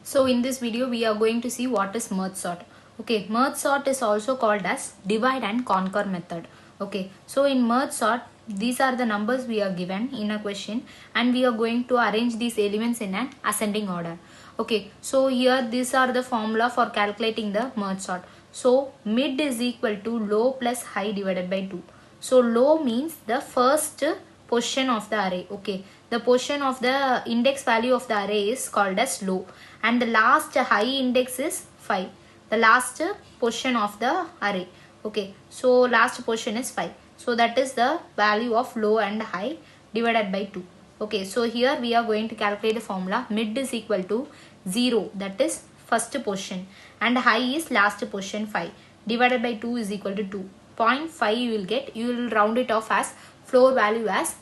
So in this video we are going to see what is merge sort. Okay, merge sort is also called as divide and conquer method. Okay, so in merge sort these are the numbers we are given in a question and we are going to arrange these elements in an ascending order. Okay, so here these are the formula for calculating the merge sort. So mid is equal to low plus high divided by 2. So low means the first position of the array. Okay, the position of the index value of the array is called as low and the last high index is 5, the last position of the array. Okay, so last position is 5, so that is the value of low and high divided by 2. Okay, so here we are going to calculate the formula. Mid is equal to 0, that is first position, and high is last position 5, divided by 2 is equal to 2. 0.5 you will get, you will round it off as floor value as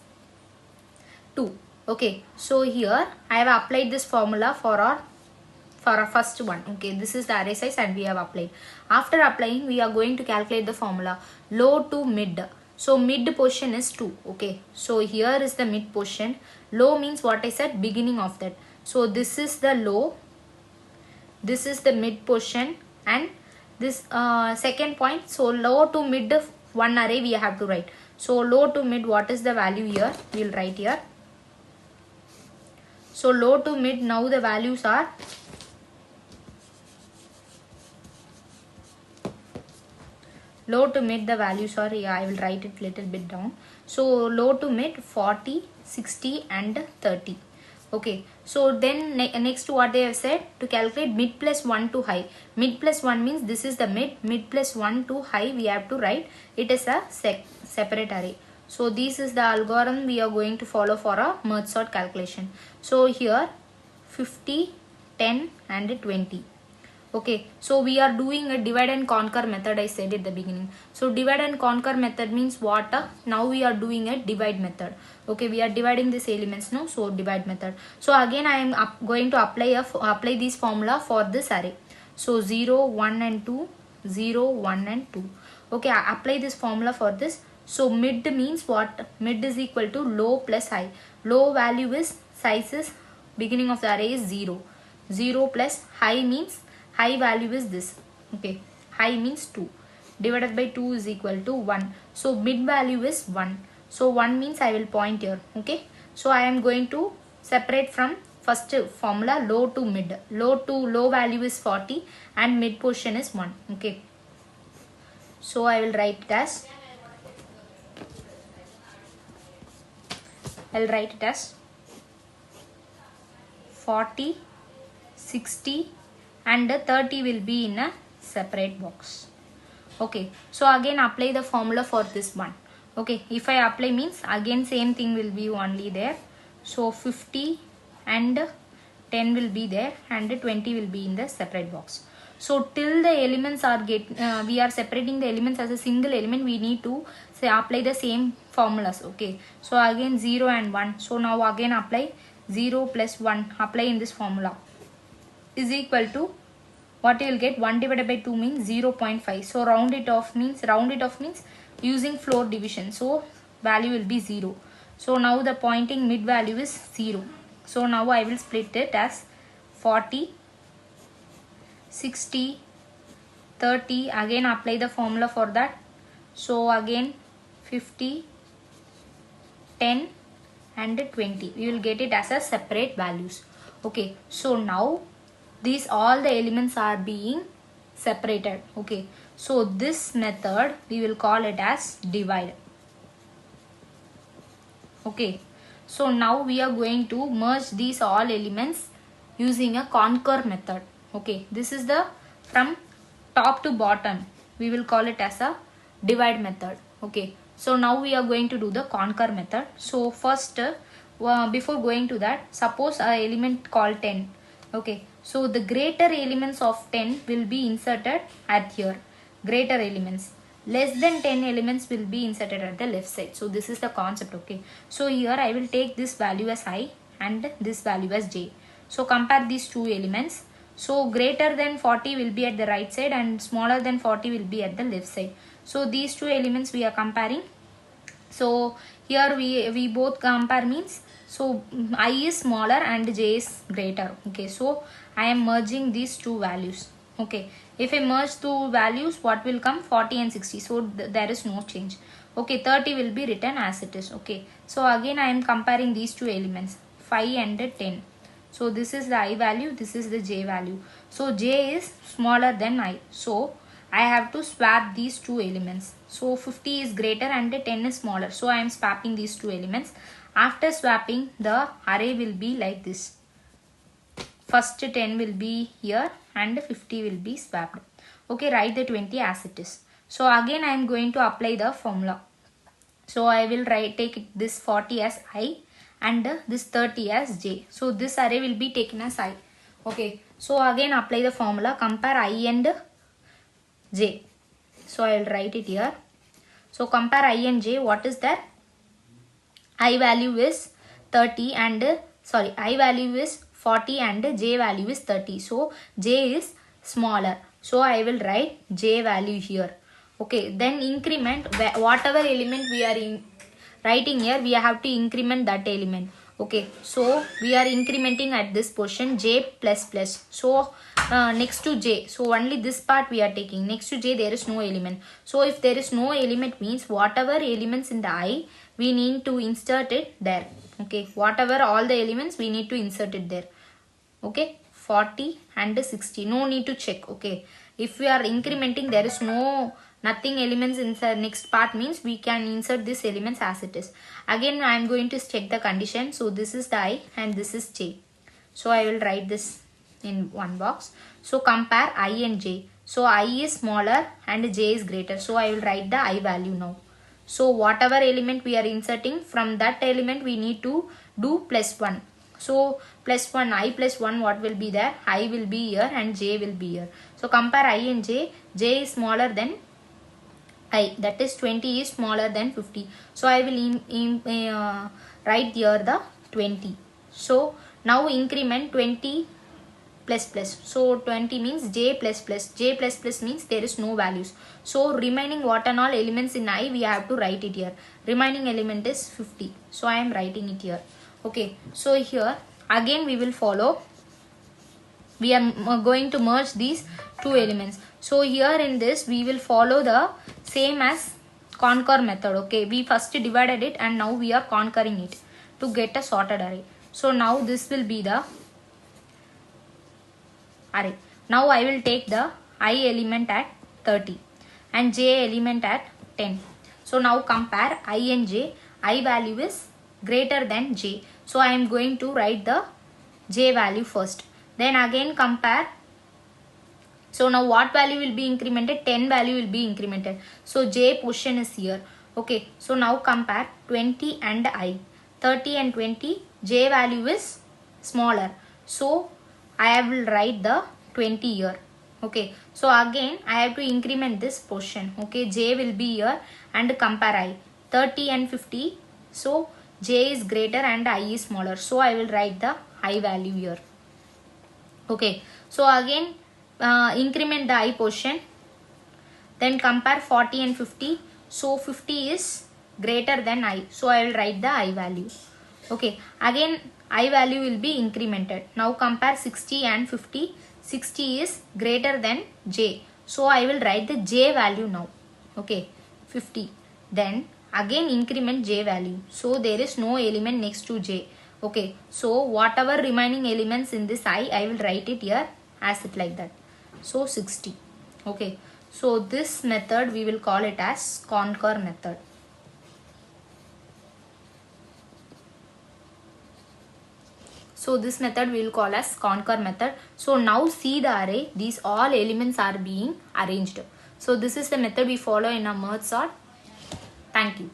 2. Okay, so here I have applied this formula for our first one. Okay, this is the array size and we have applied. After applying we are going to calculate the formula low to mid. So mid position is 2. Okay, so here is the mid position. Low means what I said, beginning of that. So this is the low, this is the mid position, and this second point. So low to mid one array we have to write. So low to mid, what is the value here, we will write here. So low to mid, now the values are low to mid, the values are, yeah, I will write it little bit down. So low to mid 40, 60 and 30. Okay, so then next what they have said, to calculate mid plus 1 to high. Mid plus 1 means this is the mid plus 1 to high we have to write it as a separate array. So this is the algorithm we are going to follow for a merge sort calculation. So here 50, 10 and 20. Okay, so we are doing a divide and conquer method, I said at the beginning. So divide and conquer method means what? Now we are doing a divide method. Okay, we are dividing these elements now, so divide method. So again I am going to apply this formula for this array. So 0, 1 and 2, 0, 1 and 2. Okay, I apply this formula for this. So mid means what? Mid is equal to low plus high. Low value is sizes, beginning of the array is 0. 0 plus high means high value is this. Okay, high means 2, divided by 2 is equal to 1. So mid value is 1. So 1 means I will point here. Okay, so I am going to separate from first formula low to mid. Low value is 40 and mid position is 1. Okay, so I will write it as, I'll write it as 40, 60 and 30 will be in a separate box. Okay, so again apply the formula for this one. Okay, if I apply means again same thing will be only there. So 50 and 10 will be there and 20 will be in the separate box. So till the elements are we are separating the elements as a single element, we need to say apply the same formulas. Okay, so again 0 and 1. So now again apply 0 plus 1, apply in this formula, is equal to what you will get, 1 divided by 2 means 0.5. So round it off means using floor division. So value will be 0. So now the pointing mid value is 0. So now I will split it as 40, 60, 30. Again apply the formula for that. So again 50, 10 and 20. We will get it as a separate values. Okay, so now these all the elements are being separated. Okay, so this method we will call it as divide. Okay, so now we are going to merge these all elements using a conquer method. Okay, this is the from top to bottom, we will call it as a divide method. Okay, so now we are going to do the conquer method. So first before going to that, suppose a element called 10. Okay, so the greater elements of 10 will be inserted at here. Greater elements, less than 10 elements will be inserted at the left side. So this is the concept. Okay, so here I will take this value as I and this value as j. So compare these two elements. So greater than 40 will be at the right side and smaller than 40 will be at the left side. So these two elements we are comparing. So here we both compare means, So I is smaller and j is greater. Okay, so I am merging these two values. Okay, if I merge two values, what will come? 40 and 60. So there is no change. Okay, 30 will be written as it is. Okay, so again I am comparing these two elements, 5 and 10. So this is the I value, this is the j value. So j is smaller than I. So I have to swap these two elements. So 50 is greater and 10 is smaller. So I am swapping these two elements. After swapping, the array will be like this. First 10 will be here and 50 will be swapped. Okay, write the 20 as it is. So again I am going to apply the formula. So I will take this 40 as I and this 30 as j. So this array will be taken as I. Okay, so again apply the formula, compare I and j. So I will write it here. So compare I and j. What is that? I value is 30 and I value is 40 and j value is 30. So j is smaller. So I will write j value here. Okay, then increment whatever element we are writing here, we have to increment that element. Okay, so we are incrementing at this position j plus plus. So next to j, so only this part we are taking. Next to j there is no element. So if there is no element means whatever elements in the I, we need to insert it there. Okay, whatever all the elements we need to insert it there. Okay, 40 and 60, no need to check. Okay, if we are incrementing, there is nothing elements inside next part means we can insert these elements as it is. Again I am going to check the condition. So this is the I and this is j. So I will write this in one box. So compare I and j. So I is smaller and j is greater. So I will write the I value now. So whatever element we are inserting, from that element we need to do plus 1. So plus 1, I plus 1, what will be there? I will be here and j will be here. So compare I and j. J is smaller than I, that is 20 is smaller than 50. So I will write here the 20. So now increment 20 plus plus. So 20 means j plus plus. J plus plus means there is no values. So remaining what and all elements in I, we have to write it here. Remaining element is 50. So I am writing it here. Okay, so here again we will follow. We are going to merge these two elements. So here in this we will follow the same as conquer method. Okay, we first divided it and now we are conquering it to get a sorted array. So now this will be the array. Now I will take the I element at 30 and j element at 10. So now compare I and j. I value is greater than j. So I am going to write the j value first. Then again compare. So now what value will be incremented? 10 value will be incremented. So j position is here. Okay, so now compare 20 and I. 30 and 20, j value is smaller. So I will write the 20 here. Okay, so again I have to increment this position. Okay, j will be here and compare I. 30 and 50, so j is greater and I is smaller. So I will write the I value here. Okay, so again increment the I position. Then compare 40 and 50. So 50 is greater than I. So I will write the I value. Okay, again I value will be incremented. Now compare 60 and 50. 60 is greater than j. So I will write the j value now. Okay, 50. Then again increment j value. So there is no element next to j. Okay, so whatever remaining elements in this I will write it here as it like that. So 60. Okay, so this method we will call it as conquer method. So this method we will call as conquer method. So now see the array. These all elements are being arranged. So this is the method we follow in a merge sort. Thank you.